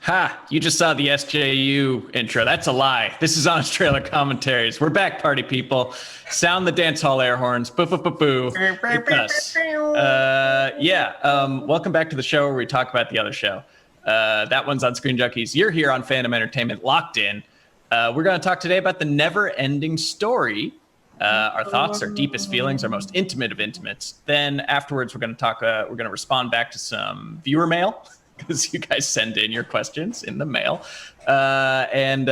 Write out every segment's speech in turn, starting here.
Ha! You just saw the SJU intro. That's a lie. This is Honest Trailer Commentaries. We're back, party people. Sound the dance hall air horns. Boo, boo, boo, boo. It's us. Welcome back to the show where we talk about the other show. That one's on Screen Junkies. You're here on Fandom Entertainment, locked in. We're going to talk today about the never-ending story. Our thoughts, our deepest feelings, our most intimate of intimates. Then afterwards, we're going to talk. We're going to respond back to some viewer mail, because you guys send in your questions in the mail, and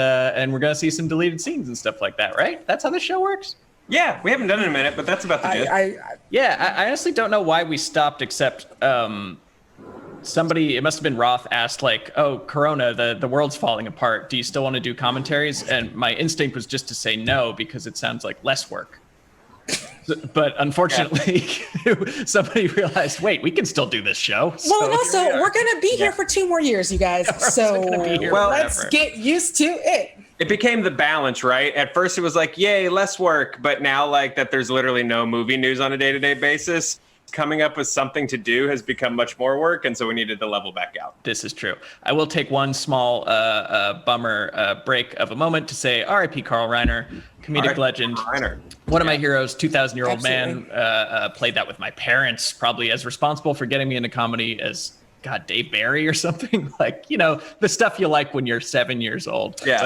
we're gonna see some deleted scenes and stuff like that, right? That's how this show works. Yeah, we haven't done it in a minute, but that's about the gist. I honestly don't know why we stopped, except somebody, it must have been Roth, asked like, "Oh, Corona, the world's falling apart. Do you still want to do commentaries?" And my instinct was just to say no because it sounds like less work. But unfortunately, somebody realized, wait, we can still do this show. Well, and also, we're going to be here for 2 more years, you guys. So let's get used to it. It became the balance, right? At first, it was like, yay, less work. But now, like, that there's literally no movie news on a day-to-day basis, coming up with something to do has become much more work. And so we needed to level back out. This is true. I will take one small bummer break of a moment to say R.I.P. Carl Reiner, comedic legend. One of my heroes, 2,000-year-old man, played that with my parents, probably as responsible for getting me into comedy as, God, Dave Barry or something. Like, you know, the stuff you like when you're 7 years old. Yeah.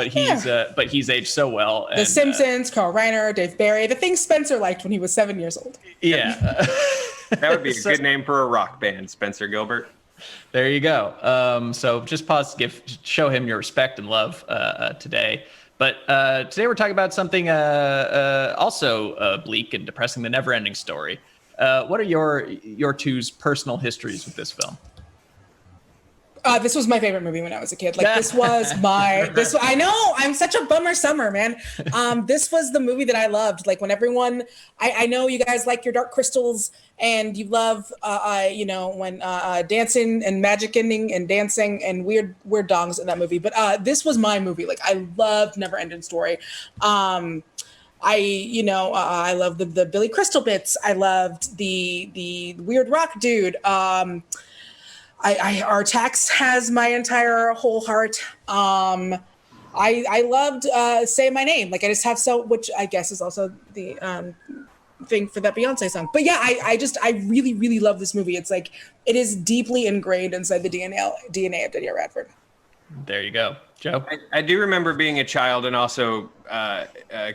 But he's aged so well. The Simpsons, Carl Reiner, Dave Barry, the things Spencer liked when he was 7 years old. Yeah. That would be a good name for a rock band, Spencer Gilbert. There you go. So just pause to show him your respect and love today. But today we're talking about something also bleak and depressing, the never-ending story. What are your two's personal histories with this film? This was my favorite movie when I was a kid. Like I know, I'm such a bummer summer, man. This was the movie that I loved. Like when everyone, I know you guys like your Dark Crystals and you love, when dancing and magic ending and dancing and weird dongs in that movie. But this was my movie. Like I loved Never-Ending Story. I love the Billy Crystal bits. I loved the weird rock dude. Our Tax has my entire whole heart. I loved Say My Name. Like I just have which I guess is also the thing for that Beyonce song. But yeah, I really, really love this movie. It's like, it is deeply ingrained inside the DNA of Danielle Radford. There you go. Joe? I do remember being a child and also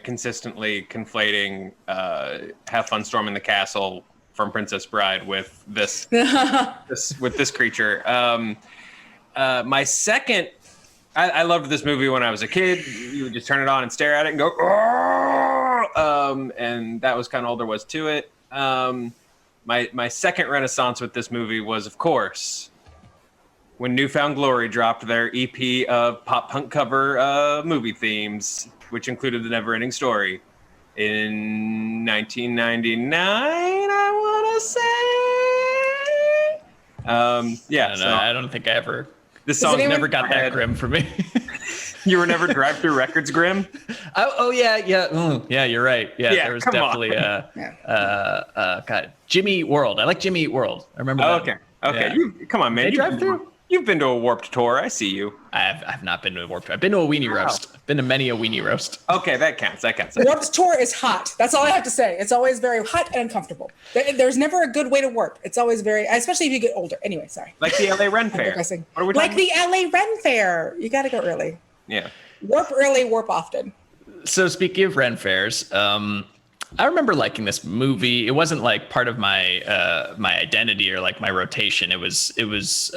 consistently conflating Have Fun Storming the Castle from Princess Bride with this creature. My second, I loved this movie when I was a kid. You would just turn it on and stare at it and go, and that was kind of all there was to it. My second renaissance with this movie was, of course, when Newfound Glory dropped their EP of pop punk cover movie themes, which included the Never-Ending Story. In 1999, I want to say. I don't think I ever. This song never got that grim for me. You were never Drive-Thru Records grim? Yeah, you're right. Yeah, there was definitely Jimmy Eat World. I like Jimmy Eat World. I remember that. Okay. Yeah. Come on, man. Drive-Thru? You've been to a Warped Tour. I see you. I've not been to a Warped Tour. I've been to a weenie roast. I've been to many a weenie roast. Okay, that counts. Warped Tour is hot. That's all I have to say. It's always very hot and uncomfortable. There's never a good way to warp. It's always especially if you get older. Anyway, sorry. Like the LA Ren Fair. What are we talking about? The LA Ren Fair. You got to go early. Yeah. Warp early, warp often. So speaking of Ren Fairs, I remember liking this movie. It wasn't like part of my my identity or like my rotation. It was.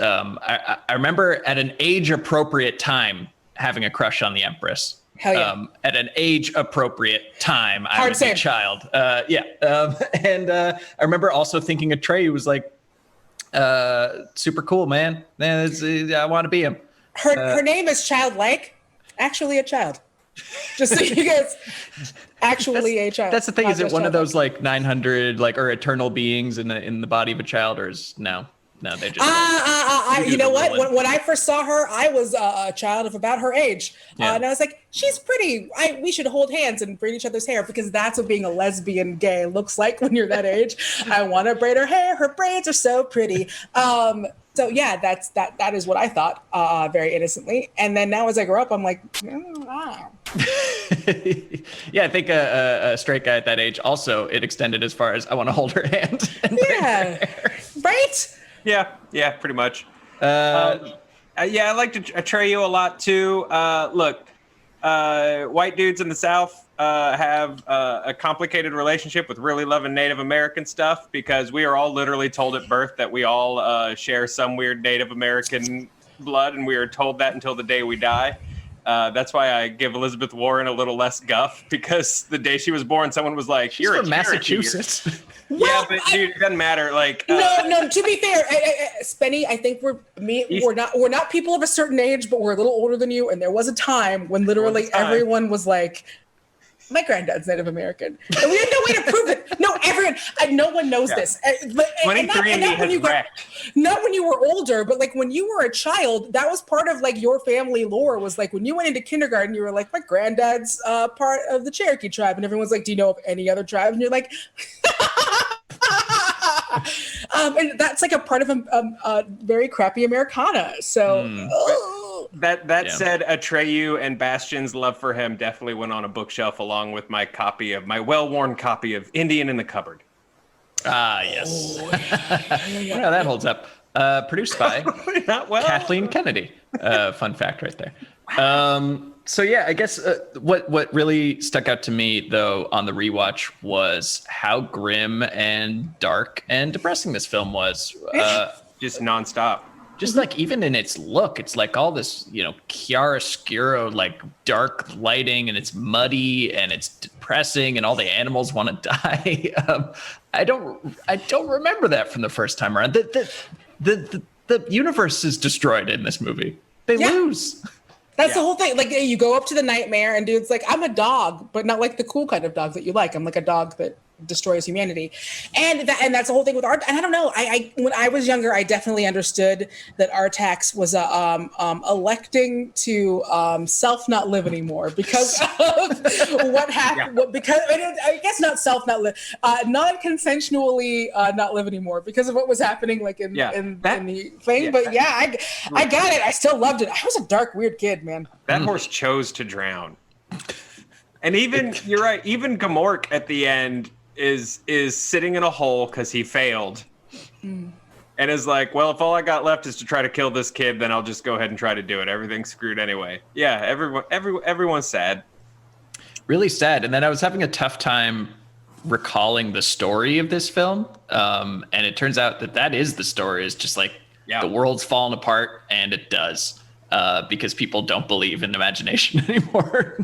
I remember at an age appropriate time having a crush on the Empress. Hell yeah. At an age appropriate time, I was a child. And I remember also thinking of Trey was like super cool, man. I want to be him. Her name is Childlike. Actually, a child. Just so you guys, actually a child. That's the thing. Is it one of those like 900 or eternal beings in the body of a child, or is no? They just. You know what? When I first saw her, I was a child of about her age, and I was like, she's pretty. We should hold hands and braid each other's hair because that's what being a lesbian gay looks like when you're that age. I want to braid her hair. Her braids are so pretty. So yeah, that is what I thought very innocently. And then now as I grow up, I'm like, wow. Yeah, I think a straight guy at that age also, it extended as far as I want to hold her hand. Yeah, right? Yeah, pretty much. Yeah, I like Atreyu a lot too. Look, white dudes in the South have a complicated relationship with really loving Native American stuff because we are all literally told at birth that we all share some weird Native American blood, and we are told that until the day we die. That's why I give Elizabeth Warren a little less guff, because the day she was born, someone was like, She's from Massachusetts. Yeah, but dude, it doesn't matter. Like, no. To be fair, Spenny, I think we're not people of a certain age, but we're a little older than you. And there was a time when literally everyone was like, "My granddad's Native American," and we had no way to prove it. No, everyone, no one knows this. But 23andMe has wrecked. Not when you were older, but like when you were a child, that was part of like your family lore. Was like when you went into kindergarten, you were like, "My granddad's part of the Cherokee tribe," and everyone's like, "Do you know of any other tribe?" And you're like. And that's like a part of a very crappy Americana. So that said, Atreyu and Bastion's love for him definitely went on a bookshelf along with my well-worn copy of Indian in the Cupboard. Ah, yes. Yeah, that holds up. Produced by Not well. Kathleen Kennedy. Fun fact right there. So yeah, I guess what really stuck out to me though on the rewatch was how grim and dark and depressing this film was. Just nonstop. Just like even in its look, it's like all this, chiaroscuro, like dark lighting, and it's muddy and it's depressing, and all the animals want to die. I don't remember that from the first time around. The universe is destroyed in this movie. They lose. That's the whole thing. Like you go up to the nightmare and dude's like, "I'm a dog, but not like the cool kind of dog that you like. I'm like a dog that destroys humanity." And that's the whole thing with art. And I don't know. I when I was younger, I definitely understood that Artax was electing to self not live anymore because of what happened. Yeah. Because I guess not self not live, non-consensually not live anymore because of what was happening like in the thing. Yeah. But yeah, I got it. I still loved it. I was a dark, weird kid, man. That horse chose to drown. And even you're right. Even Gamork at the end is sitting in a hole because he failed, and is like, well, if all I got left is to try to kill this kid, then I'll just go ahead and try to do it. Everything's screwed anyway. Yeah, everyone's sad. Really sad. And then I was having a tough time recalling the story of this film, and it turns out that is the story. Is just like the world's falling apart, and it does because people don't believe in imagination anymore.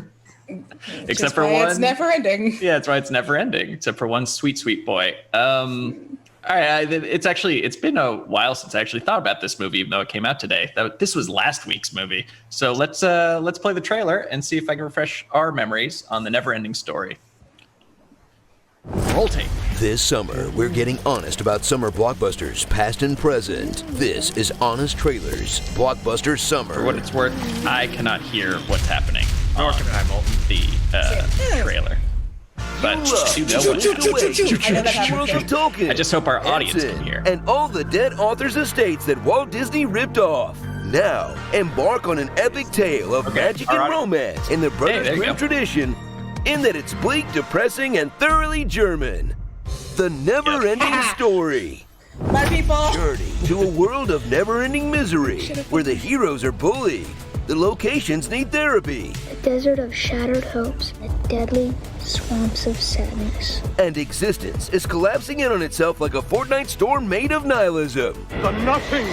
Except for one. It's never ending. Yeah, that's why it's never ending. Except for one sweet, sweet boy. All right, it's been a while since I actually thought about this movie, even though it came out today. This was last week's movie. So let's play the trailer and see if I can refresh our memories on the never-ending story. Roll tape. This summer, we're getting honest about summer blockbusters, past and present. This is Honest Trailers, Blockbuster Summer. For what it's worth, I cannot hear what's happening. Nor can I, Moulton. The trailer. But you know what? I just hope our audience can hear. And all the dead authors' estates that Walt Disney ripped off. Now, embark on an epic tale of magic and romance in the Brothers Grimm tradition, in that it's bleak, depressing, and thoroughly German. The Never-Ending Story. My people. Journey to a world of never-ending misery, where the heroes are bullied, the locations need therapy, a desert of shattered hopes, and deadly swamps of sadness. And existence is collapsing in on itself like a fortnight storm made of nihilism. The nothing!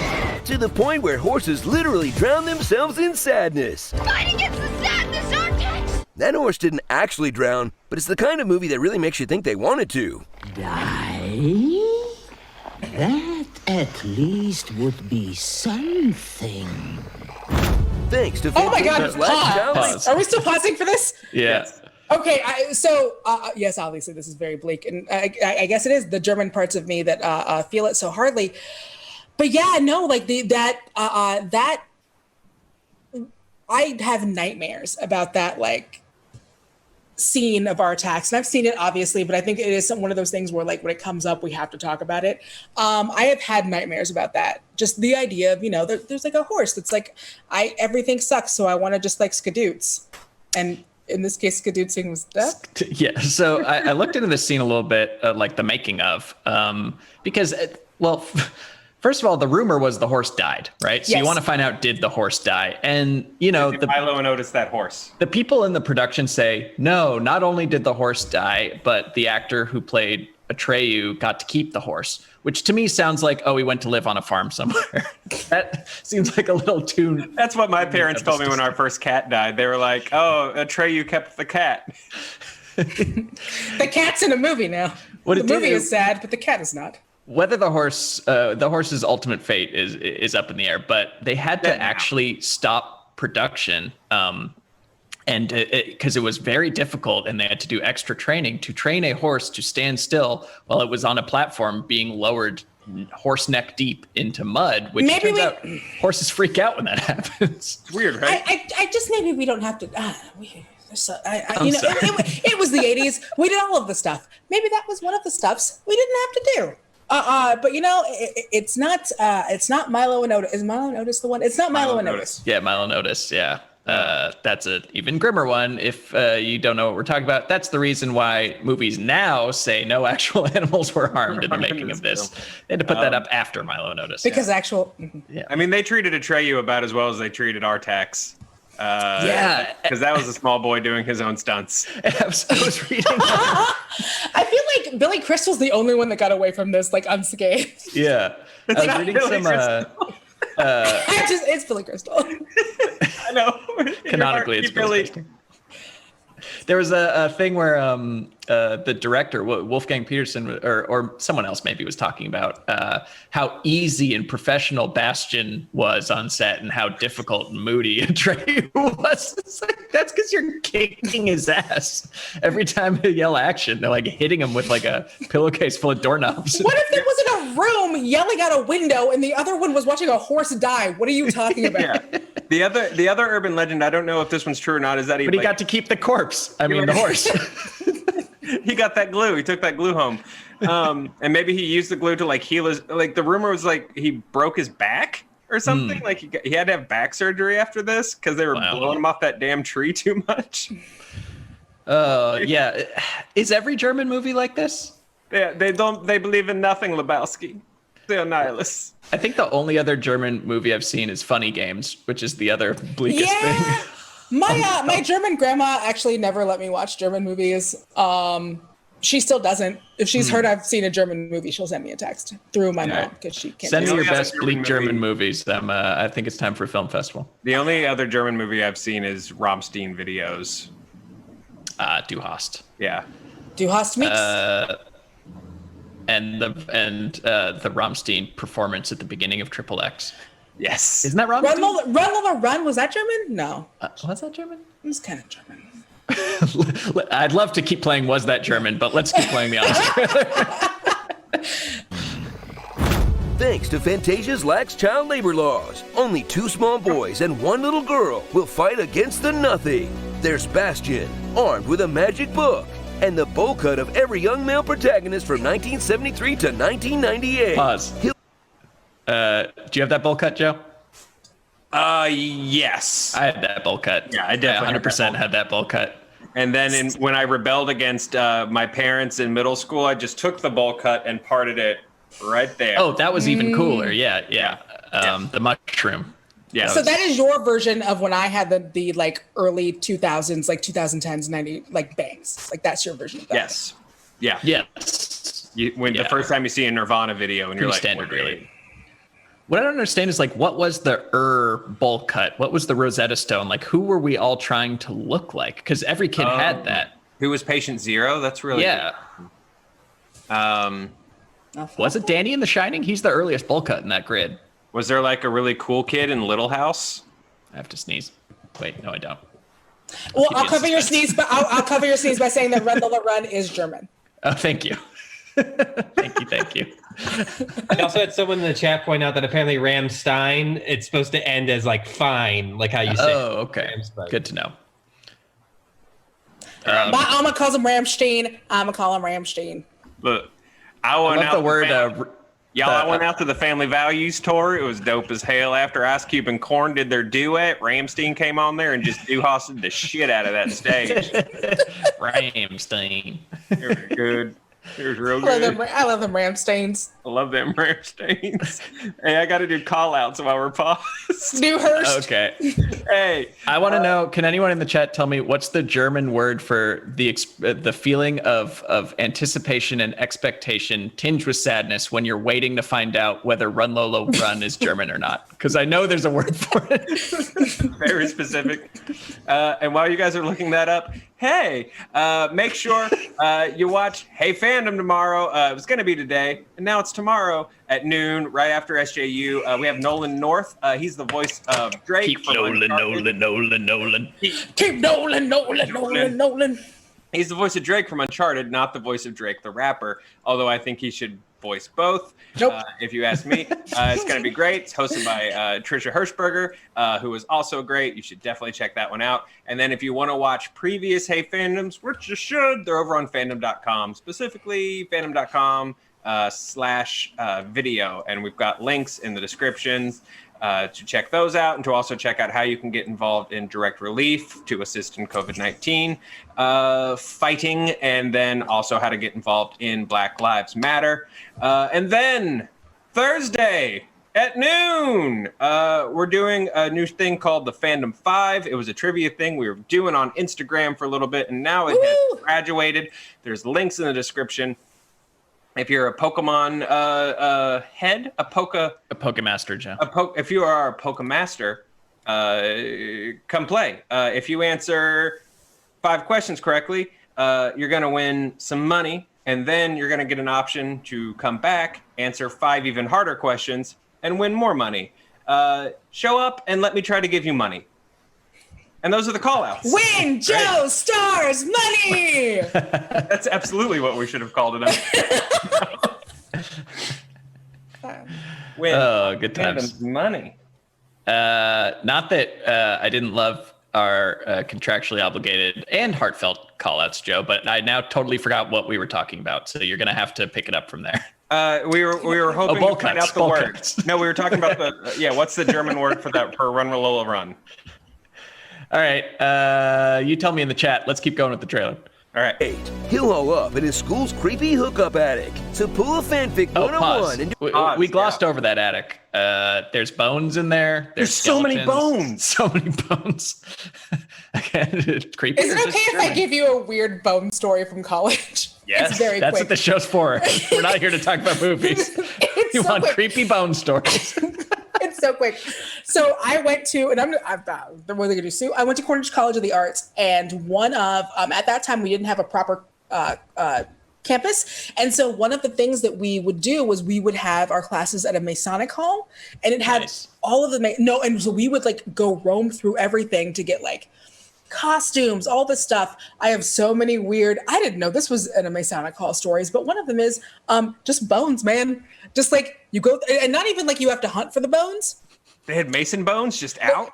To the point where horses literally drown themselves in sadness. Fight against the sadness, Artax! That horse didn't actually drown, but it's the kind of movie that really makes you think they wanted to. Die? That at least would be something. Thanks to Oh my God! Pause. Are we still pausing for this? Yeah. Okay, yes, obviously this is very bleak, and I guess it is the German parts of me that feel it so hardly. But yeah, no, like that I have nightmares about that, like scene of our attacks, and I've seen it obviously, but I think it is one of those things where like when it comes up, we have to talk about it. I have had nightmares about that. Just the idea of, there's like a horse that's like, everything sucks, so I want to just like skadoots. And in this case, skadootsing was death. Yeah. So I looked into this scene a little bit, like the making of, because, first of all, the rumor was the horse died, right? So Yes. you want to find out, did the horse die? And, the Milo and Otis that horse. The people in the production say, no, not only did the horse die, but the actor who played Atreyu got to keep the horse, which to me sounds like, oh, he went to live on a farm somewhere. That seems like a little too... That's what my parents told me when our first cat died. They were like, oh, Atreyu kept the cat. The cat's in a movie now. The movie is sad, but the cat is not. Whether the horse's ultimate fate is up in the air, but they had to actually stop production, and because it was very difficult, and they had to do extra training to train a horse to stand still while it was on a platform being lowered horse neck deep into mud. Which turns out horses freak out when that happens. It's weird, right? I just maybe we don't have to. It was the 80s. We did all of the stuff. Maybe that was one of the stuffs we didn't have to do. But it's not Milo and Otis. Is Milo and Otis the one? It's not Milo and Otis. Yeah, Milo and Otis. Yeah. That's an even grimmer one. If you don't know what we're talking about, that's the reason why movies now say no actual animals were harmed in the making of this. They had to put that up after Milo and Otis. Because Yeah. I mean, they treated Atreyu about as well as they treated Artax. Because that was a small boy doing his own stunts. I was reading. I feel like Billy Crystal's the only one that got away from this, like, unscathed. Yeah. I was reading It's Billy Crystal. I know. Canonically, it's Billy. There was a thing where the director, Wolfgang Peterson, or someone else maybe, was talking about how easy and professional Bastian was on set and how difficult and moody Atreyu was. It's like, that's because you're kicking his ass every time they yell action. They're like hitting him with like a pillowcase full of doorknobs. What if there was in a room yelling out a window and the other one was watching a horse die? What are you talking about? Yeah. The other urban legend, I don't know if this one's true or not, is that he got to keep the corpse. I mean, the horse. He got that glue. He took that glue home. And maybe he used the glue to like heal his, like the rumor was like he broke his back or something. Like he had to have back surgery after this because they were blowing him off that damn tree too much. Yeah. Is every German movie like this? Yeah, they believe in nothing, Lebowski. They're nihilists. I think the only other German movie I've seen is Funny Games, which is the other bleakest thing. My German grandma actually never let me watch German movies. She still doesn't. If she's heard I've seen a German movie, she'll send me a text through my mom because she can't. Send me your best bleak German movies. I think it's time for a film festival. The only other German movie I've seen is Rammstein videos. Du Hast. Yeah. Du Hast Mix. And the Rammstein performance at the beginning of Triple X. Yes. Isn't that Rammstein? Run Lola Run. Was that German? No. Was that German? It was kind of German. I'd love to keep playing Was That German, but let's keep playing the Oscar. Thanks to Fantasia's lax child labor laws, only 2 small boys and 1 little girl will fight against the nothing. There's Bastian, armed with a magic book, and the bowl cut of every young male protagonist from 1973 to 1998. Pause. Do you have that bowl cut, Joe? Yes. I had that bowl cut. Yeah, I definitely 100% had that bowl cut. And then when I rebelled against my parents in middle school, I just took the bowl cut and parted it right there. Oh, that was even cooler. Yeah. The mushroom. Yeah. So that is your version of when I had the like early 2000s, like 2010s, 90 like bangs. Like that's your version of that. Yes. Yeah. Yes. The first time you see a Nirvana video and you're like, standard, really? really. What I don't understand is like, what was the bowl cut? What was the Rosetta Stone? Like, who were we all trying to look like? Because every kid had that. Who was Patient Zero? That's really good. Was it Danny in The Shining? He's the earliest bowl cut in that grid. Was there like a really cool kid in Little House? I have to sneeze. Wait, no, I don't. Well, I'll cover your sneeze, but I'll cover your sneeze by saying that Run Lola Run is German. Oh, thank you. Thank you. I also had someone in the chat point out that apparently Rammstein, it's supposed to end as like fine, like how you say. Oh, okay. Good to know. My Alma calls him Ramstein. I'm gonna call him Ramstein. Look, I love the word. I went out to the Family Values tour. It was dope as hell. After Ice Cube and Korn did their duet, Ramstein came on there and just hosted the shit out of that stage. Ramstein. It was good. It was real good. I love them Ramsteins. I love them Ramsteins. Hey, I got to do call outs while we're paused. Newhurst. Okay. Hey, I want to know, can anyone in the chat tell me what's the German word for the feeling of anticipation and expectation tinged with sadness when you're waiting to find out whether Run Lolo Run is German or not? Because I know there's a word for it. Very specific. And while you guys are looking that up, hey, make sure you watch Hey Fandom tomorrow. It was going to be today, and now it's tomorrow at noon, right after SJU. We have Nolan North. He's the voice of Drake. Keep Nolan. Keep Nolan. He's the voice of Drake from Uncharted, not the voice of Drake the rapper, although I think he should voice both. Nope. If you ask me, it's going to be great. It's hosted by Trisha Hirschberger, who is also great. You should definitely check that one out. And then if you want to watch previous Hey Fandoms, which you should, they're over on fandom.com, specifically fandom.com /video. And we've got links in the descriptions to check those out and to also check out how you can get involved in direct relief to assist in COVID-19 fighting, and then also how to get involved in Black Lives Matter. And then Thursday at noon, we're doing a new thing called the Fandom 5. It was a trivia thing we were doing on Instagram for a little bit, and now it has graduated. There's links in the description. If you're a Pokemon head, a Pokemaster, Joe. If you are a Pokemaster, come play. If you answer 5 questions correctly, you're going to win some money, and then you're going to get an option to come back, answer 5 even harder questions, and win more money. Show up and let me try to give you money. And those are the call-outs. Win, Joe, stars, money! That's absolutely what we should have called it up. Win. Oh, good times. Money. Not that I didn't love our contractually obligated and heartfelt call-outs, Joe, but I now totally forgot what we were talking about, so you're going to have to pick it up from there. We were hoping to find out the word. No, we were talking about what's the German word for that, for Run Lola Run? All right, you tell me in the chat. Let's keep going with the trailer. All right. He'll haul up in his school's creepy hookup attic to pull a fanfic 101. Pause. We glossed over that attic. There's bones in there. There's so many bones. So many bones. Creepy. Is it okay if I give you a weird bone story from college? Yes, it's very that's quick. what the show's for. We're not here to talk about movies. You want creepy bone stories. It's so quick. So I went to, and what are they gonna do? Sue? I went to Cornish College of the Arts, and one of at that time we didn't have a proper campus, and so one of the things that we would do was we would have our classes at a Masonic hall, and it had all of the and so we would like go roam through everything to get like costumes, all this stuff. I have so many weird, I didn't know this was in a Masonic hall stories, but one of them is just bones, man. Just like you go, and not even like you have to hunt for the bones. They had Mason bones just out?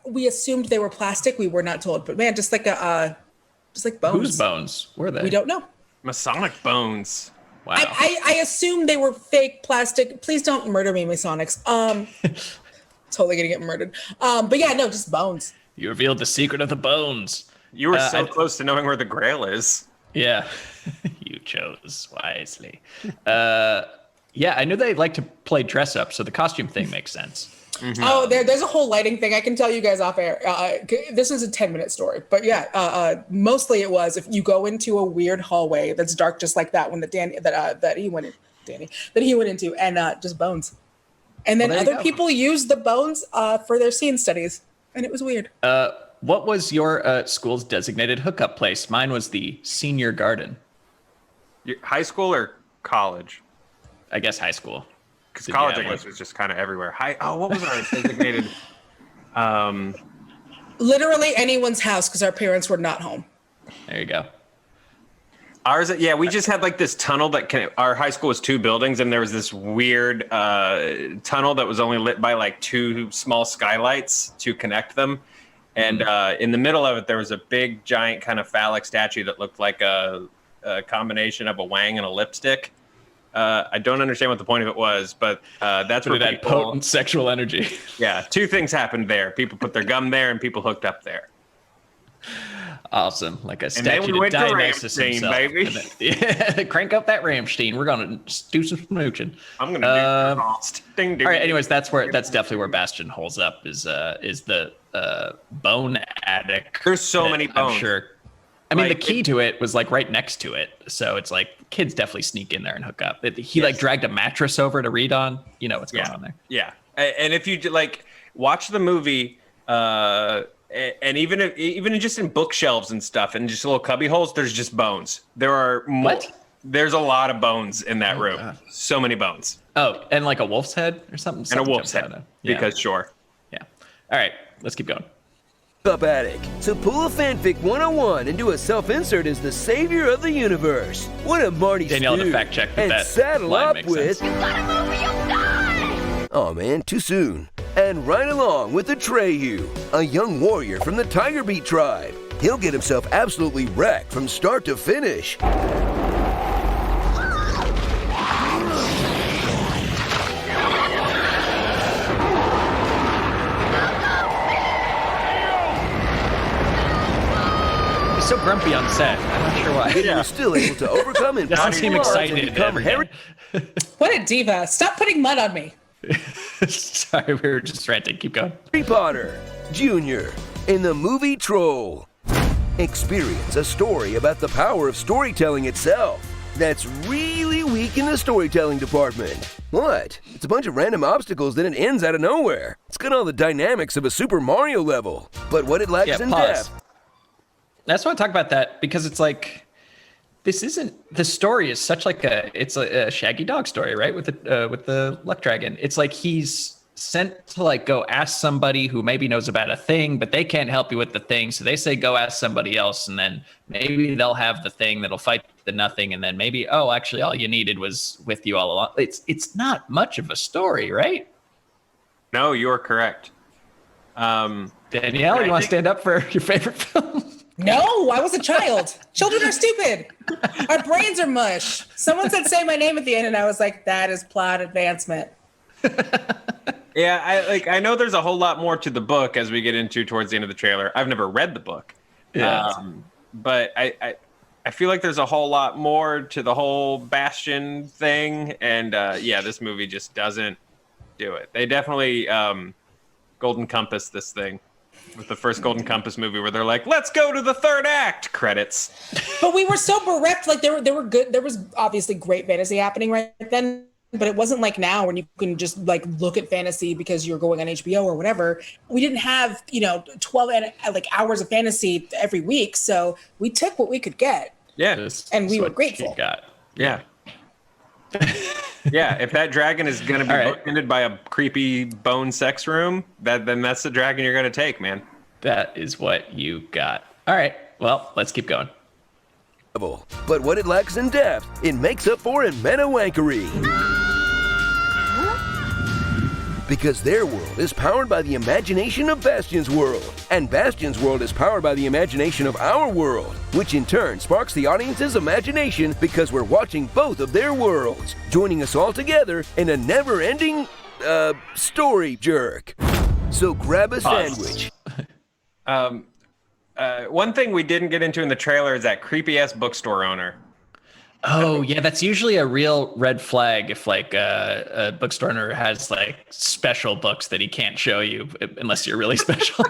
We assumed they were plastic. We were not told, but man, just like bones. Whose bones were they? We don't know. Masonic bones. Wow. I assumed they were fake plastic. Please don't murder me, Masonics. Totally gonna get murdered. But yeah, no, just bones. You revealed the secret of the bones. You were so close to knowing where the Grail is. Yeah, you chose wisely. Yeah, I knew they like to play dress up, so the costume thing makes sense. Mm-hmm. Oh, there's a whole lighting thing. I can tell you guys off air. This is a 10-minute story, but yeah, mostly it was if you go into a weird hallway that's dark, just like that one that he went into, and just bones. And then other people use the bones for their scene studies, and it was weird. What was your school's designated hookup place? Mine was the senior garden. High school or college? I guess high school. Because college, I guess, was just kind of everywhere. What was our designated? Literally anyone's house, because our parents were not home. There you go. Ours, yeah, we just had like this tunnel that our high school was 2 buildings, and there was this weird tunnel that was only lit by like 2 small skylights to connect them. And in the middle of it, there was a big, giant kind of phallic statue that looked like a combination of a wang and a lipstick. I don't understand what the point of it was, but that's where that potent sexual energy. Yeah, two things happened there. People put their gum there, and people hooked up there. Awesome, like a statue to Dionysus himself. Baby. Then, crank up that Rammstein. We're gonna do some smooching. I'm gonna do ding, ding. All right. Anyways, that's definitely where Bastion holds up. Is the bone attic. There's so many bones. I'm sure. I mean, the key to it was like right next to it, so it's like kids definitely sneak in there and hook up. He like dragged a mattress over to read on. You know what's going on there. Yeah, and if you like watch the movie, and even just in bookshelves and stuff, and just little cubby holes, there's just bones. There are There's a lot of bones in that room. God. So many bones. Oh, and like a wolf's head or something. And a wolf's head, because sure. Yeah. All right, let's keep going. Up attic. So pull a fanfic 101 and do a self-insert as the savior of the universe. What a Marty Danielle stew. To fact check and that saddle up with You gotta move or you'll die! Oh man, too soon. And right along with Atreyu, a young warrior from the Tiger Beat tribe. He'll get himself absolutely wrecked from start to finish. So grumpy on set. I'm not sure why. He was still able to overcome and doesn't seem excited. What a diva! Stop putting mud on me. Sorry, we were just ranting. Keep going. Harry Potter Jr. in the movie Troll. Experience a story about the power of storytelling itself. That's really weak in the storytelling department. What? It's a bunch of random obstacles, then it ends out of nowhere. It's got all the dynamics of a Super Mario level, but what it lacks in depth. That's why I talk about that, because it's like, this isn't, the story is such like it's a Shaggy Dog story, right? With the Luck Dragon. It's like he's sent to like go ask somebody who maybe knows about a thing, but they can't help you with the thing. So they say, go ask somebody else. And then maybe they'll have the thing that'll fight the nothing. And then maybe, oh, actually all you needed was with you all along. It's not much of a story, right? No, you're correct. Danielle, you want to stand up for your favorite film? No, I was a child. Children are stupid. Our brains are mush. Someone said say my name at the end, and I was like, that is plot advancement. Yeah, I know there's a whole lot more to the book as we get into towards the end of the trailer. I've never read the book. Yeah. But I feel like there's a whole lot more to the whole Bastion thing. And this movie just doesn't do it. They definitely Golden Compass this thing. With the first Golden Compass movie where they're like, let's go to the third act, credits. But we were so bereft. Like there were good. There was obviously great fantasy happening right then, but it wasn't like now when you can just like look at fantasy because you're going on HBO or whatever. We didn't have 12 hours of fantasy every week, so we took what we could get. Yeah, and we were grateful. Yeah. Yeah, if that dragon is going to be bookended by a creepy bone sex room, then that's the dragon you're going to take, man. That is what you got. All right, well, let's keep going. But what it lacks in depth, it makes up for in meta-wankery. Because their world is powered by the imagination of Bastion's world, and Bastion's world is powered by the imagination of our world, which in turn sparks the audience's imagination because we're watching both of their worlds, joining us all together in a never-ending, story jerk. So grab a sandwich. One thing we didn't get into in the trailer is that creepy-ass bookstore owner. Oh, yeah, that's usually a real red flag if like a bookstore owner has like special books that he can't show you unless you're really special.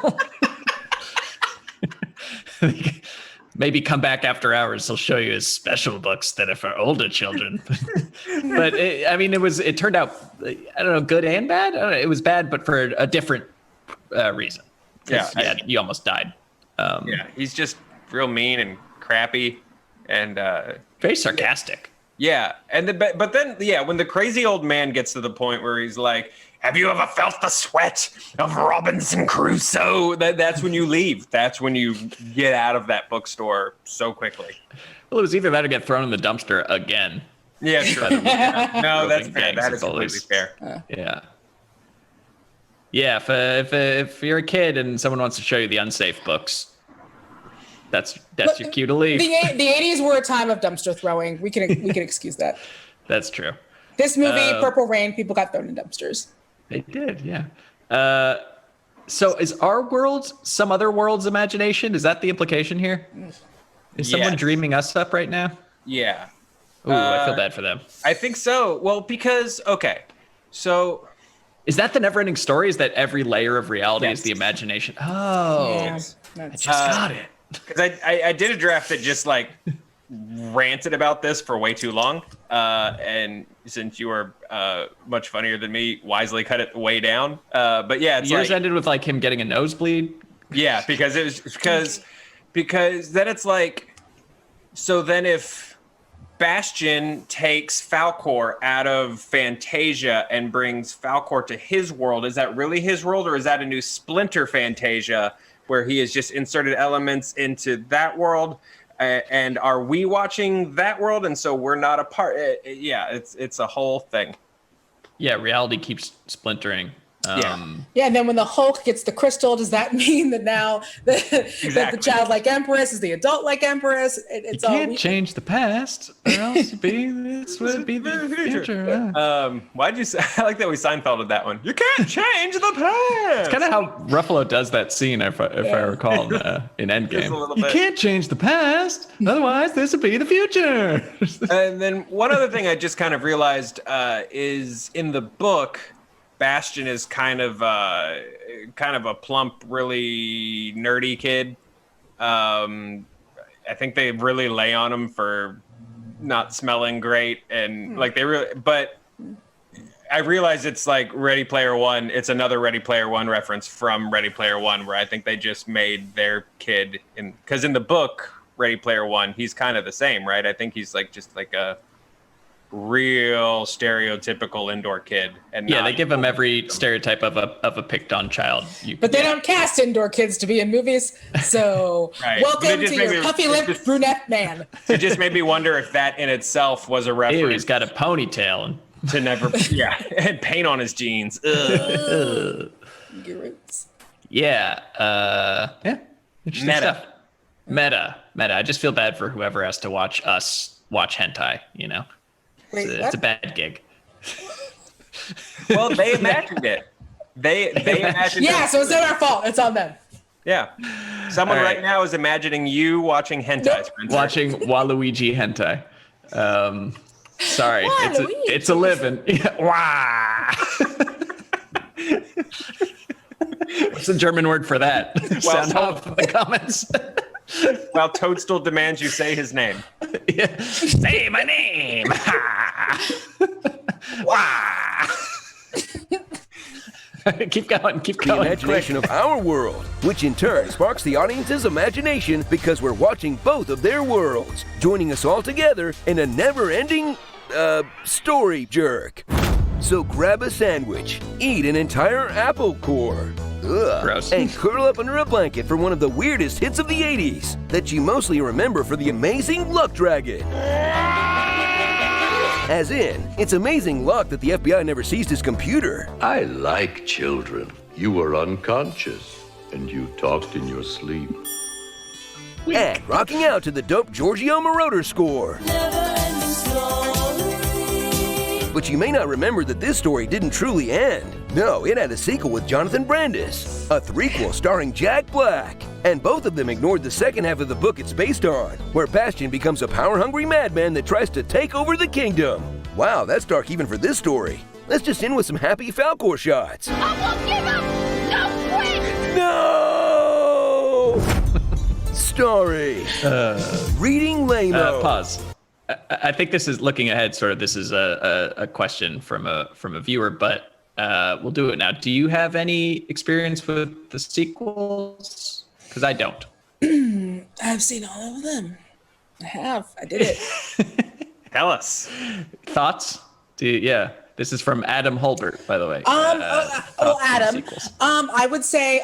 Maybe come back after hours, he'll show you his special books that are for older children. But it turned out, I don't know, good and bad. I don't know, it was bad, but for a different reason. Yeah, you almost died. He's just real mean and crappy and very sarcastic. Yeah, but then when the crazy old man gets to the point where he's like, "Have you ever felt the sweat of Robinson Crusoe?" That's when you leave. That's when you get out of that bookstore so quickly. Well, it was either that or get thrown in the dumpster again. Yeah, sure. No, that's fair. That is completely fair. Yeah. Yeah, if you're a kid and someone wants to show you the unsafe books, that's your cue to leave. The 80s were a time of dumpster throwing. We can excuse that. That's true. This movie, Purple Rain, people got thrown in dumpsters. They did, yeah. So is our world some other world's imagination? Is that the implication here? Is someone dreaming us up right now? Yeah. Ooh, I feel bad for them. I think so. Well, because, okay, so... Is that the never-ending story? Is that every layer of reality is the imagination? Oh, Yeah, I just got it. Because I did a draft that just, like, ranted about this for way too long. And since you are much funnier than me, wisely cut it way down. But yeah, it's yours ended with, like, him getting a nosebleed? Yeah, because it was... Because then it's like... So then if... Bastian takes Falkor out of Fantasia and brings Falkor to his world. Is that really his world, or is that a new Splinter Fantasia where he has just inserted elements into that world? And are we watching that world, and so we're not a part? Yeah, it's a whole thing. Yeah, reality keeps splintering. Yeah, and then when the Hulk gets the crystal, does that mean that now that the childlike empress is the adult-like empress? You can't change the past, or else this would be the future. Why'd you say? I like that we Seinfelded that one. You can't change the past. It's kind of how Ruffalo does that scene, if I recall, in Endgame. You can't change the past, otherwise this would be the future. And then one other thing I just kind of realized is in the book, Bastian is kind of a plump, really nerdy kid. I think they really lay on him for not smelling great, and but I realize it's like Ready Player One. It's another Ready Player One reference from Ready Player One, where I think they just made their kid because in the book Ready Player One, he's kind of the same, right? I think he's just like a real stereotypical indoor kid, and they give him every stereotype of a picked on child. But they don't cast indoor kids to be in movies, so welcome to your puffy-lipped brunette man. It just made me wonder if that in itself was a reference. Ew, he's got a ponytail to never, and paint on his jeans. Your roots. Interesting stuff. Meta. I just feel bad for whoever has to watch hentai. Wait, it's a bad gig. Well, they imagined it. They imagined it. Yeah, so it's not our fault. It's on them. Yeah. Someone right now is imagining you watching hentai, Spencer. Watching Waluigi hentai. Sorry. It's a living. Wah. What's the German word for that? Sound off in the comments. While Toadstool demands you say his name. Yeah. Say my name. Wow. Keep going. The imagination of our world, which in turn sparks the audience's imagination because we're watching both of their worlds, joining us all together in a never-ending, story jerk. So grab a sandwich, eat an entire apple core. Gross. And curl up under a blanket for one of the weirdest hits of the 80s that you mostly remember for the amazing Luck Dragon. As in, it's amazing luck that the FBI never seized his computer. I like children. You were unconscious, and you talked in your sleep. And rocking out to the dope Giorgio Moroder score. But you may not remember that this story didn't truly end. No, it had a sequel with Jonathan Brandis, a threequel starring Jack Black. And both of them ignored the second half of the book it's based on, where Bastian becomes a power-hungry madman that tries to take over the kingdom. Wow, that's dark even for this story. Let's just end with some happy Falkor shots. I won't give up! No, quit! No! Starry. Reading Lamo. Pause. I think this is looking ahead. This is a question from a viewer, but we'll do it now. Do you have any experience with the sequels? Because I don't. I've seen all of them. I have. I did it. Tell us. Thoughts? This is from Adam Hulbert, by the way. Adam. I would say,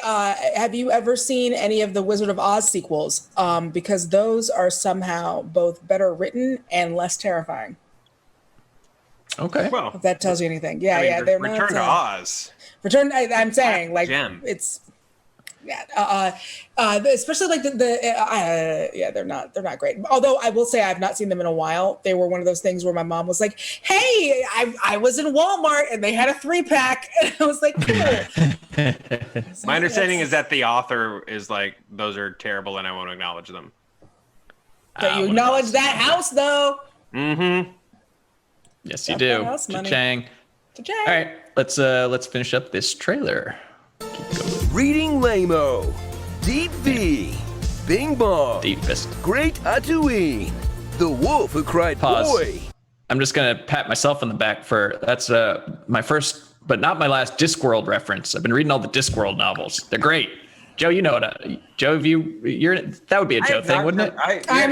have you ever seen any of the Wizard of Oz sequels? Because those are somehow both better written and less terrifying. Okay. Well, if that tells you anything. Yeah, they're Return to Oz. Return. I'm saying like Gem. it's. Yeah, especially like yeah, they're not great. Although I will say I've not seen them in a while. They were one of those things where my mom was like, "Hey, I was in Walmart and they had a 3-pack," and I was like, "Cool." My understanding is that the author is like, those are terrible, and I won't acknowledge them. But you acknowledge that house, though. Mm-hmm. Yes, you do. Cha-chang. All right, let's finish up this trailer. Reading Lamo, Deep V, Bing Bong, Deepest, Great Tatooine, The Wolf Who Cried Pause. Boy. I'm just gonna pat myself on the back for that's my first, but not my last Discworld reference. I've been reading all the Discworld novels. They're great. Joe, you know what? Joe, if you're that would be a Joe thing, wouldn't it? I'm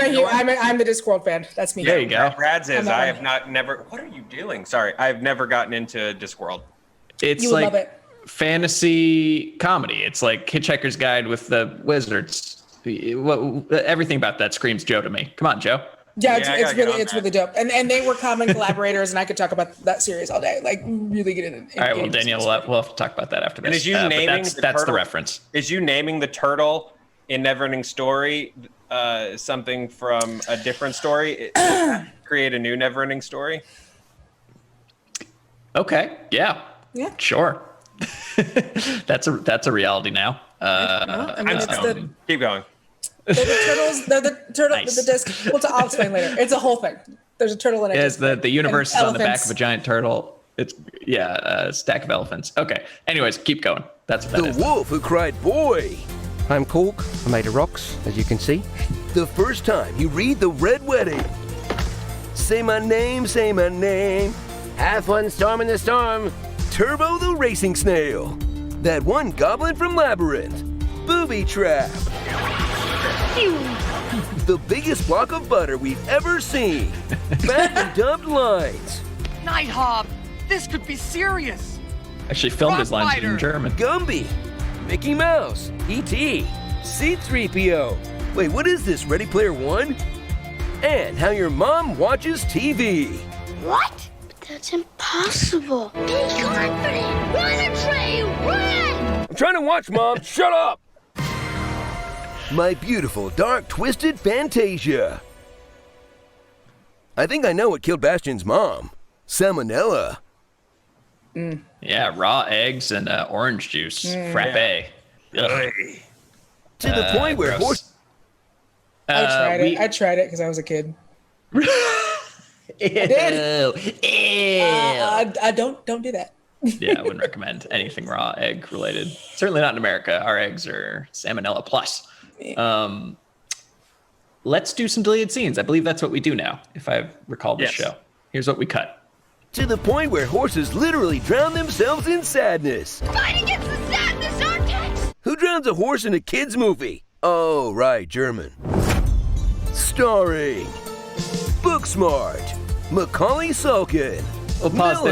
the Discworld fan. That's me. There you go. Brad says I have never. What are you doing? Sorry, I've never gotten into Discworld. It's you would like love it. Fantasy comedy. It's like Hitchhiker's Guide with the wizards. Everything about that screams Joe to me. Come on, Joe. Yeah, it's really dope. And they were common collaborators, and I could talk about that series all day. Like really get in. All right, well, Danielle, we'll have to talk about that after this. And is you naming that's the reference. Is you naming the turtle in NeverEnding Story something from a different story? Create a new NeverEnding Story? Okay. Yeah. Yeah. Sure. That's a reality now. I mean, keep going. They're the turtles. They're the turtle. Nice. The disc. Well, I'll explain later. It's a whole thing. There's a turtle in it. Yes, the universe is on the back of a giant turtle. It's a stack of elephants. Okay. Anyways, keep going. That's what that is. The Wolf Who Cried Boy. I'm Cork. I'm made of rocks, as you can see. The first time you read The Red Wedding. Say my name, say my name. Have fun storming the storm. Turbo the Racing Snail. That one goblin from Labyrinth. Booby Trap. The biggest block of butter we've ever seen. Back and dubbed lines. Nighthawk, this could be serious. Actually filmed his lines in German. Gumby. Mickey Mouse. E.T. C-3PO. Wait, what is this, Ready Player One? And how your mom watches TV. What? That's impossible. Be confident. Run a train, run! I'm trying to watch, Mom. Shut up! My beautiful, dark, twisted Fantasia. I think I know what killed Bastion's mom. Salmonella. Yeah, raw eggs and orange juice. Frappe. Yeah. To the point where horse... I tried it because I was a kid. I did. Don't do that. Yeah, I wouldn't recommend anything raw egg related. Certainly not in America. Our eggs are salmonella plus. Let's do some deleted scenes. I believe that's what we do now, if I recall this show. Here's what we cut. To the point where horses literally drown themselves in sadness. Fight against the sadness, Artex! Who drowns a horse in a kid's movie? Oh, right, German. Starring Booksmart, Macaulay Culkin. Well, pause.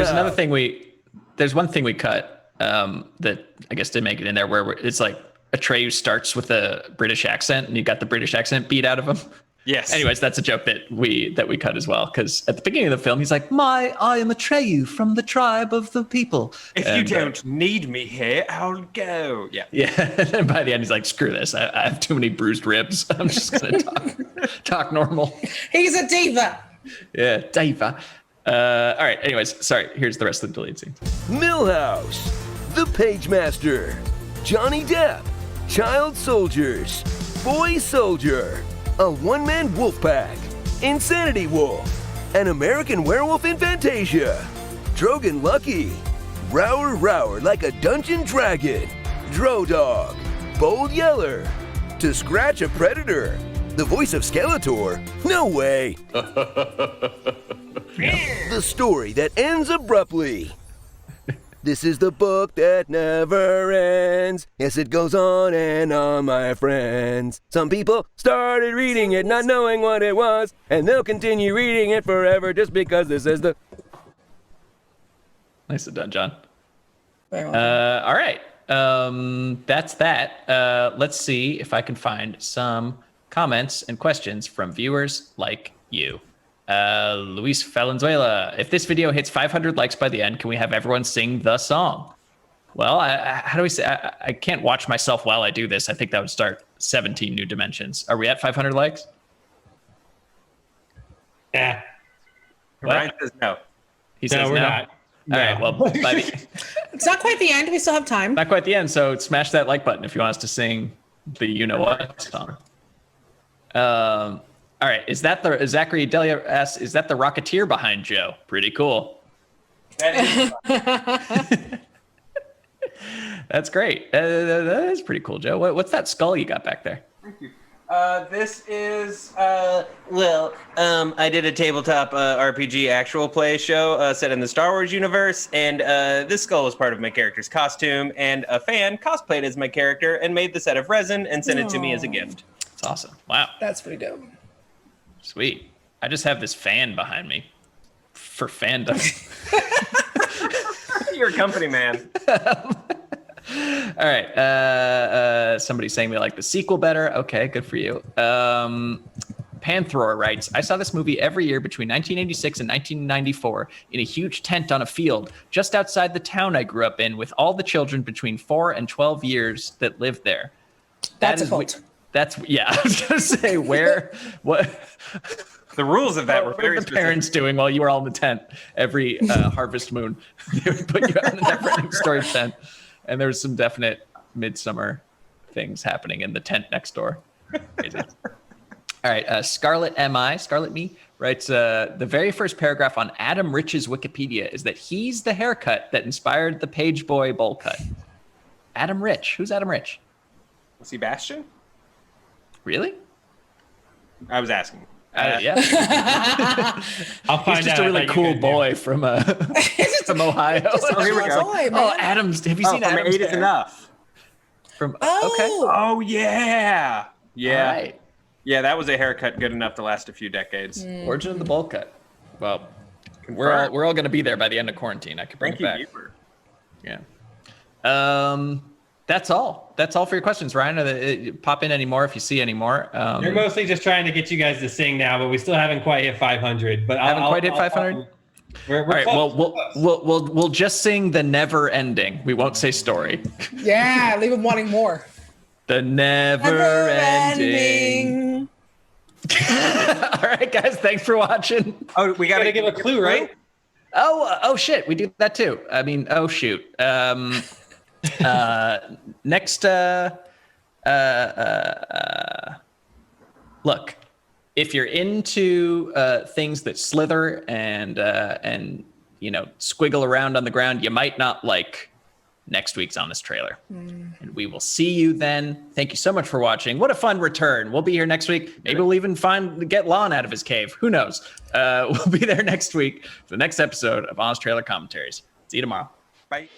There's one thing we cut that I guess didn't make it in there, where it's like Atreyu starts with a British accent, and you got the British accent beat out of him. Yes. Anyways, that's a joke that we cut as well, because at the beginning of the film, he's like, I am Atreyu from the tribe of the people. If you don't need me here, I'll go. Yeah. Yeah. And then by the end, he's like, screw this. I have too many bruised ribs. I'm just going to talk normal. He's a diva. Yeah, diva. All right. Anyways, sorry. Here's the rest of the deleted scenes. Millhouse, The Page Master, Johnny Depp, Child Soldiers, Boy Soldier, a one-man wolf pack, Insanity Wolf, an American Werewolf in Fantasia, Drogon Lucky, Rower like a dungeon dragon, Drow Dog, Bold Yeller, To Scratch a Predator, the voice of Skeletor, no way. The story that ends abruptly. This is the book that never ends. Yes, it goes on and on, my friends. Some people started reading it not knowing what it was, and they'll continue reading it forever just because this is the... Nicely done, John. All right. That's that. Let's see if I can find some comments and questions from viewers like you. Luis Valenzuela, if this video hits 500 likes by the end, can we have everyone sing the song? Well, how do we say? I can't watch myself while I do this. I think that would start 17 new dimensions. Are we at 500 likes? Yeah. Ryan says no. He says we're no. not. All right. Well, It's not quite the end. We still have time. not quite the end. So smash that like button if you want us to sing the you know what song. All right. Is that the Zachary Delia asks? Is that the Rocketeer behind Joe? Pretty cool. That is That's great. That is pretty cool, Joe. What's that skull you got back there? Thank you. This is I did a tabletop RPG actual play show set in the Star Wars universe, and this skull was part of my character's costume, and a fan cosplayed as my character and made the set of resin and sent it to me as a gift. That's awesome. Wow. That's pretty dope. Sweet. I just have this fan behind me for fandom. You're a company man. All right. Somebody's saying they like the sequel better. Okay, good for you. Panthror writes, I saw this movie every year between 1986 and 1994 in a huge tent on a field just outside the town I grew up in with all the children between 4 and 12 years that lived there. That's a cult. Yeah, I was going to say, what? The rules of that were very the parents doing while you were all in the tent every harvest moon? They would put you out in the NeverEnding Story tent, and there was some definite midsummer things happening in the tent next door. Crazy. All right, Scarlet Me writes, the very first paragraph on Adam Rich's Wikipedia is that he's the haircut that inspired the Page Boy bowl cut. Adam Rich. Who's Adam Rich? Was he Bastion? Really? I was asking. Yeah. I'll find He's just out. a really cool boy from from Ohio. Here we go. Boy, Oh, Adams. Have you seen from Adams? 8 is enough. From Oh. okay. Oh, yeah. Yeah. All right. Yeah, that was a haircut good enough to last a few decades. Origin of the bowl cut. Well, we're all going to be there by the end of quarantine. I could bring Thank it back. you, Yeah. That's all. That's all for your questions, Ryan. Pop in any more if you see any more. We're mostly just trying to get you guys to sing now, but we still haven't quite hit 500. But haven't quite hit 500. We're all right. close, Well, we'll just sing the never ending. We won't say story. Yeah, leave them wanting more. The never ending. All right, guys. Thanks for watching. Oh, we gotta give a clue, right? Oh shit. We do that too. I mean, oh shoot. Next, look, if you're into things that slither and squiggle around on the ground, you might not like next week's Honest Trailer. And we will see you then. Thank you so much for watching. What a fun return. We'll be here next week. Maybe we'll even get Lon out of his cave. Who knows? We'll be there next week for the next episode of Honest Trailer Commentaries. See you tomorrow. Bye.